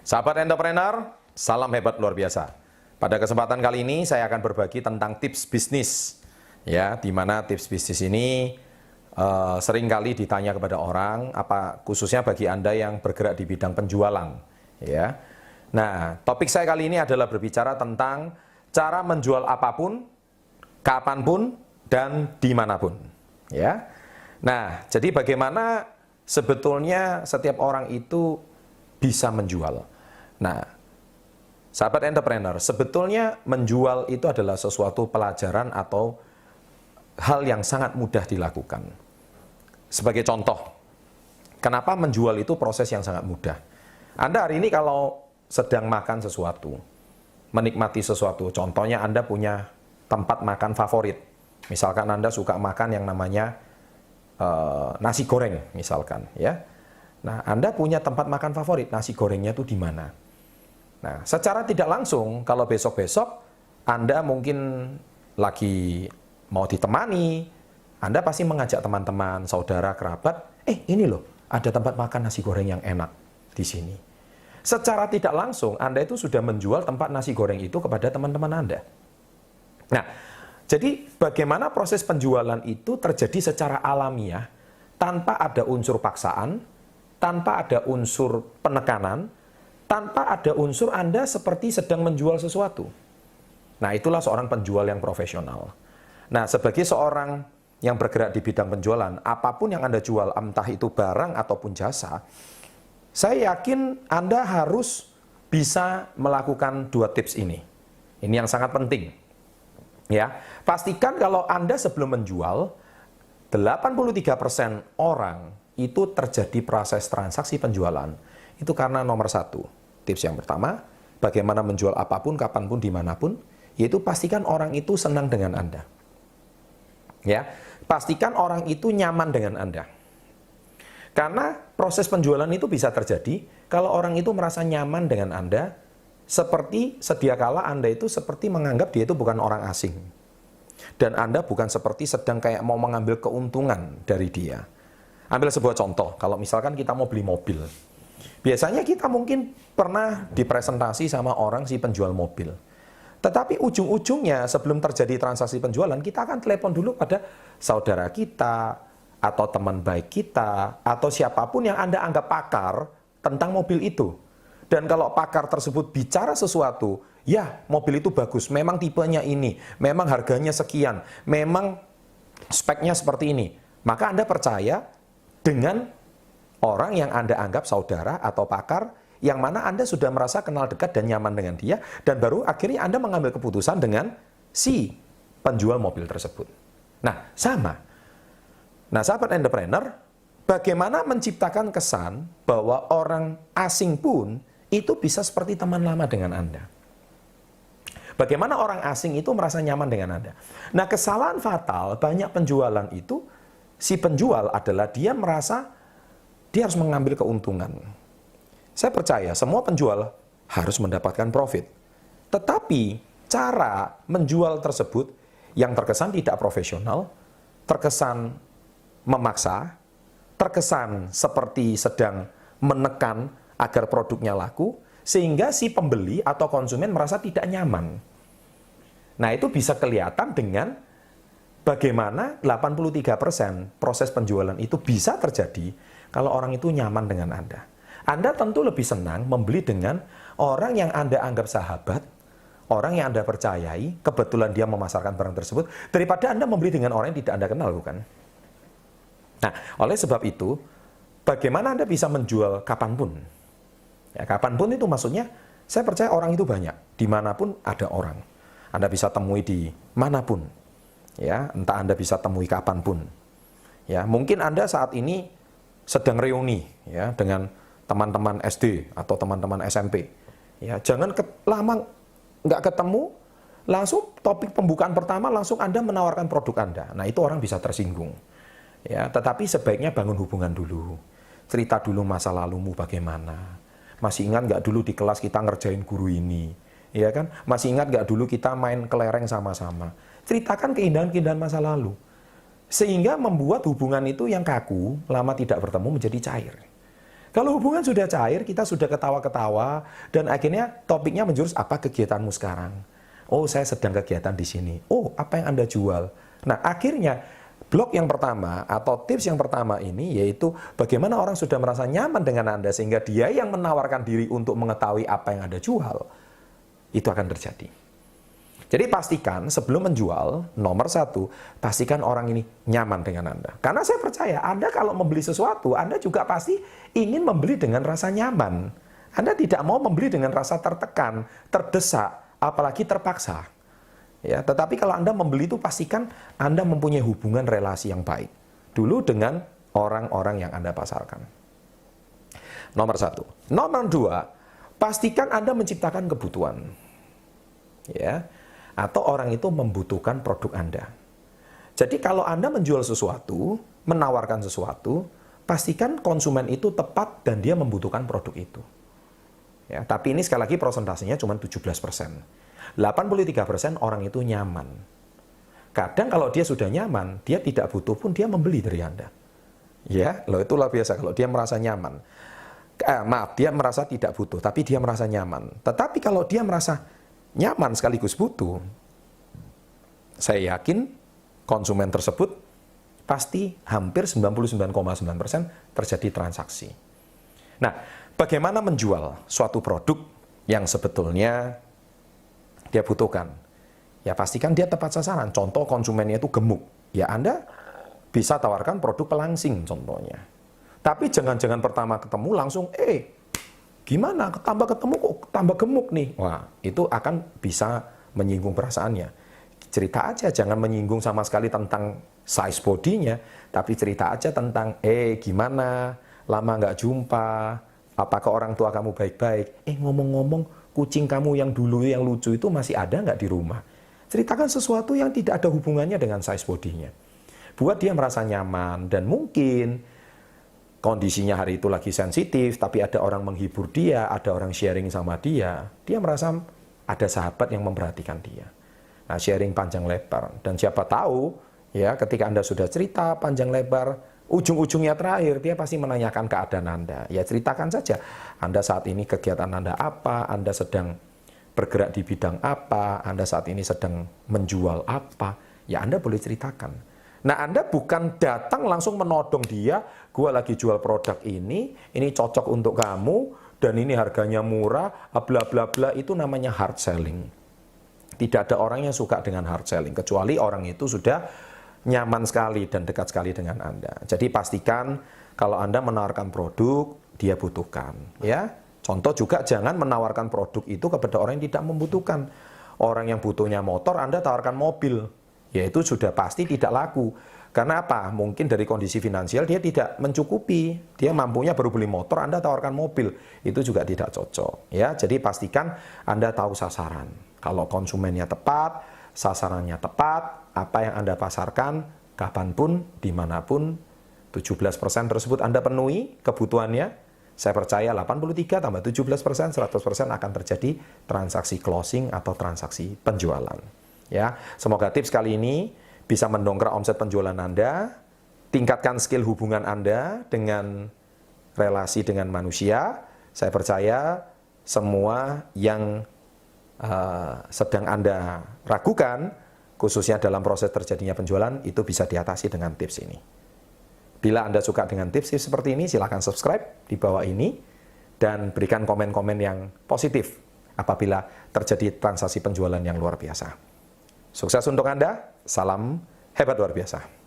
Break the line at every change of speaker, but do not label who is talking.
Sahabat entrepreneur, salam hebat luar biasa. Pada kesempatan kali ini saya akan berbagi tentang tips bisnis. Ya, di mana tips bisnis ini sering kali ditanya kepada orang, khususnya bagi Anda yang bergerak di bidang penjualan. Ya. Nah, topik saya kali ini adalah berbicara tentang cara menjual apapun, kapanpun, dan dimanapun. Ya. Nah, jadi bagaimana sebetulnya setiap orang itu bisa menjual. Nah, sahabat entrepreneur, sebetulnya menjual itu adalah sesuatu pelajaran atau hal yang sangat mudah dilakukan. Sebagai contoh, kenapa menjual itu proses yang sangat mudah? Anda hari ini kalau sedang makan sesuatu, menikmati sesuatu, contohnya Anda punya tempat makan favorit. Misalkan Anda suka makan yang namanya nasi goreng, misalkan, ya. Nah, Anda punya tempat makan favorit, nasi gorengnya itu di mana? Nah, secara tidak langsung, kalau besok-besok Anda mungkin lagi mau ditemani, Anda pasti mengajak teman-teman, saudara, kerabat, ini loh, ada tempat makan nasi goreng yang enak di sini. Secara tidak langsung, Anda itu sudah menjual tempat nasi goreng itu kepada teman-teman Anda. Nah, jadi bagaimana proses penjualan itu terjadi secara alamiah, tanpa ada unsur paksaan, tanpa ada unsur penekanan, tanpa ada unsur Anda seperti sedang menjual sesuatu. Nah, itulah seorang penjual yang profesional. Nah, sebagai seorang yang bergerak di bidang penjualan, apapun yang Anda jual, entah itu barang ataupun jasa, saya yakin Anda harus bisa melakukan dua tips ini. Ini yang sangat penting. Ya, pastikan kalau Anda sebelum menjual, 83% orang itu terjadi proses transaksi penjualan. Itu karena nomor satu, tips yang pertama, bagaimana menjual apapun, kapanpun, dimanapun, yaitu pastikan orang itu senang dengan Anda. Ya, pastikan orang itu nyaman dengan Anda. Karena proses penjualan itu bisa terjadi kalau orang itu merasa nyaman dengan Anda, seperti sedia kala Anda itu seperti menganggap dia itu bukan orang asing. Dan Anda bukan seperti sedang kayak mau mengambil keuntungan dari dia. Ambil sebuah contoh, kalau misalkan kita mau beli mobil. Biasanya kita mungkin pernah dipresentasi sama orang si penjual mobil. Tetapi ujung-ujungnya sebelum terjadi transaksi penjualan, kita akan telepon dulu pada saudara kita, atau teman baik kita, atau siapapun yang Anda anggap pakar tentang mobil itu. Dan kalau pakar tersebut bicara sesuatu, ya mobil itu bagus, memang tipenya ini, memang harganya sekian, memang speknya seperti ini. Maka Anda percaya dengan orang yang Anda anggap saudara atau pakar, yang mana Anda sudah merasa kenal dekat dan nyaman dengan dia, dan baru akhirnya Anda mengambil keputusan dengan si penjual mobil tersebut. Nah, sama. Nah, sahabat entrepreneur, bagaimana menciptakan kesan bahwa orang asing pun itu bisa seperti teman lama dengan Anda? Bagaimana orang asing itu merasa nyaman dengan Anda? Nah, kesalahan fatal banyak penjualan itu, si penjual adalah dia merasa dia harus mengambil keuntungan. Saya percaya semua penjual harus mendapatkan profit. Tetapi cara menjual tersebut yang terkesan tidak profesional, terkesan memaksa, terkesan seperti sedang menekan agar produknya laku, sehingga si pembeli atau konsumen merasa tidak nyaman. Nah, itu bisa kelihatan dengan bagaimana 83% proses penjualan itu bisa terjadi kalau orang itu nyaman dengan Anda. Anda tentu lebih senang membeli dengan orang yang Anda anggap sahabat, orang yang Anda percayai, kebetulan dia memasarkan barang tersebut, daripada Anda membeli dengan orang yang tidak Anda kenal, bukan? Nah, oleh sebab itu, bagaimana Anda bisa menjual kapanpun? Ya, kapanpun itu maksudnya, saya percaya orang itu banyak, dimanapun ada orang. Anda bisa temui di manapun. Ya, entah Anda bisa temui kapanpun. Ya, mungkin Anda saat ini sedang reuni ya dengan teman-teman SD atau teman-teman SMP. Ya, jangan lama nggak ketemu, langsung topik pembukaan pertama langsung Anda menawarkan produk Anda. Nah, itu orang bisa tersinggung. Ya, tetapi sebaiknya bangun hubungan dulu. Cerita dulu masa lalumu bagaimana. Masih ingat nggak dulu di kelas kita ngerjain guru ini? Ya kan? Masih ingat nggak dulu kita main kelereng sama-sama? Ceritakan keindahan-keindahan masa lalu. Sehingga membuat hubungan itu yang kaku, lama tidak bertemu menjadi cair. Kalau hubungan sudah cair, kita sudah ketawa-ketawa, dan akhirnya topiknya menjurus, apa kegiatanmu sekarang? Oh, saya sedang kegiatan di sini. Oh, apa yang Anda jual? Nah, akhirnya blok yang pertama atau tips yang pertama ini yaitu bagaimana orang sudah merasa nyaman dengan Anda sehingga dia yang menawarkan diri untuk mengetahui apa yang Anda jual. Itu akan terjadi. Jadi pastikan sebelum menjual, nomor satu, pastikan orang ini nyaman dengan Anda. Karena saya percaya Anda kalau membeli sesuatu, Anda juga pasti ingin membeli dengan rasa nyaman. Anda tidak mau membeli dengan rasa tertekan, terdesak, apalagi terpaksa. Ya, tetapi kalau Anda membeli itu pastikan Anda mempunyai hubungan relasi yang baik. Dulu dengan orang-orang yang Anda pasarkan. Nomor satu. Nomor dua, pastikan Anda menciptakan kebutuhan. Ya. Atau orang itu membutuhkan produk Anda. Jadi kalau Anda menjual sesuatu, menawarkan sesuatu, pastikan konsumen itu tepat dan dia membutuhkan produk itu. Ya, tapi ini sekali lagi prosentasenya cuma 17%. 83% orang itu nyaman. Kadang kalau dia sudah nyaman, dia tidak butuh pun dia membeli dari Anda. Ya, loh itu luar biasa kalau dia merasa nyaman. Dia merasa tidak butuh, tapi dia merasa nyaman. Tetapi kalau dia merasa nyaman sekaligus butuh, saya yakin konsumen tersebut pasti hampir 99,9% terjadi transaksi. Nah, bagaimana menjual suatu produk yang sebetulnya dia butuhkan? Ya pastikan dia tepat sasaran. Contoh konsumennya itu gemuk. Ya Anda bisa tawarkan produk pelangsing contohnya. Tapi jangan-jangan pertama ketemu langsung, gimana? Tambah ketemu kok tambah gemuk nih. Wah, itu akan bisa menyinggung perasaannya. Cerita aja, jangan menyinggung sama sekali tentang size bodinya, tapi cerita aja tentang, gimana? Lama nggak jumpa? Apakah orang tua kamu baik-baik? Ngomong-ngomong, kucing kamu yang dulu yang lucu itu masih ada nggak di rumah? Ceritakan sesuatu yang tidak ada hubungannya dengan size bodinya. Buat dia merasa nyaman dan mungkin kondisinya hari itu lagi sensitif, tapi ada orang menghibur dia, ada orang sharing sama dia, dia merasa ada sahabat yang memperhatikan dia. Nah, sharing panjang lebar. Dan siapa tahu, ya ketika Anda sudah cerita panjang lebar, ujung-ujungnya terakhir, dia pasti menanyakan keadaan Anda. Ya ceritakan saja, Anda saat ini kegiatan Anda apa, Anda sedang bergerak di bidang apa, Anda saat ini sedang menjual apa, ya Anda boleh ceritakan. Nah, Anda bukan datang langsung menodong dia, gua lagi jual produk ini cocok untuk kamu, dan ini harganya murah, bla bla bla, itu namanya hard selling. Tidak ada orang yang suka dengan hard selling, kecuali orang itu sudah nyaman sekali dan dekat sekali dengan Anda. Jadi pastikan kalau Anda menawarkan produk, dia butuhkan. Ya, contoh juga jangan menawarkan produk itu kepada orang yang tidak membutuhkan. Orang yang butuhnya motor, Anda tawarkan mobil. Ya itu sudah pasti tidak laku. Karena apa? Mungkin dari kondisi finansial dia tidak mencukupi. Dia mampunya baru beli motor, Anda tawarkan mobil. Itu juga tidak cocok. Ya, jadi pastikan Anda tahu sasaran. Kalau konsumennya tepat, sasarannya tepat, apa yang Anda pasarkan, kapanpun, dimanapun, 17% tersebut Anda penuhi kebutuhannya. Saya percaya 83 tambah 17%, 100% akan terjadi transaksi closing atau transaksi penjualan. Ya, semoga tips kali ini bisa mendongkrak omset penjualan Anda, tingkatkan skill hubungan Anda dengan relasi dengan manusia. Saya percaya semua yang sedang Anda ragukan, khususnya dalam proses terjadinya penjualan, itu bisa diatasi dengan tips ini. Bila Anda suka dengan tips-tips seperti ini, silakan subscribe di bawah ini dan berikan komen-komen yang positif apabila terjadi transaksi penjualan yang luar biasa. Sukses untuk Anda, salam hebat luar biasa.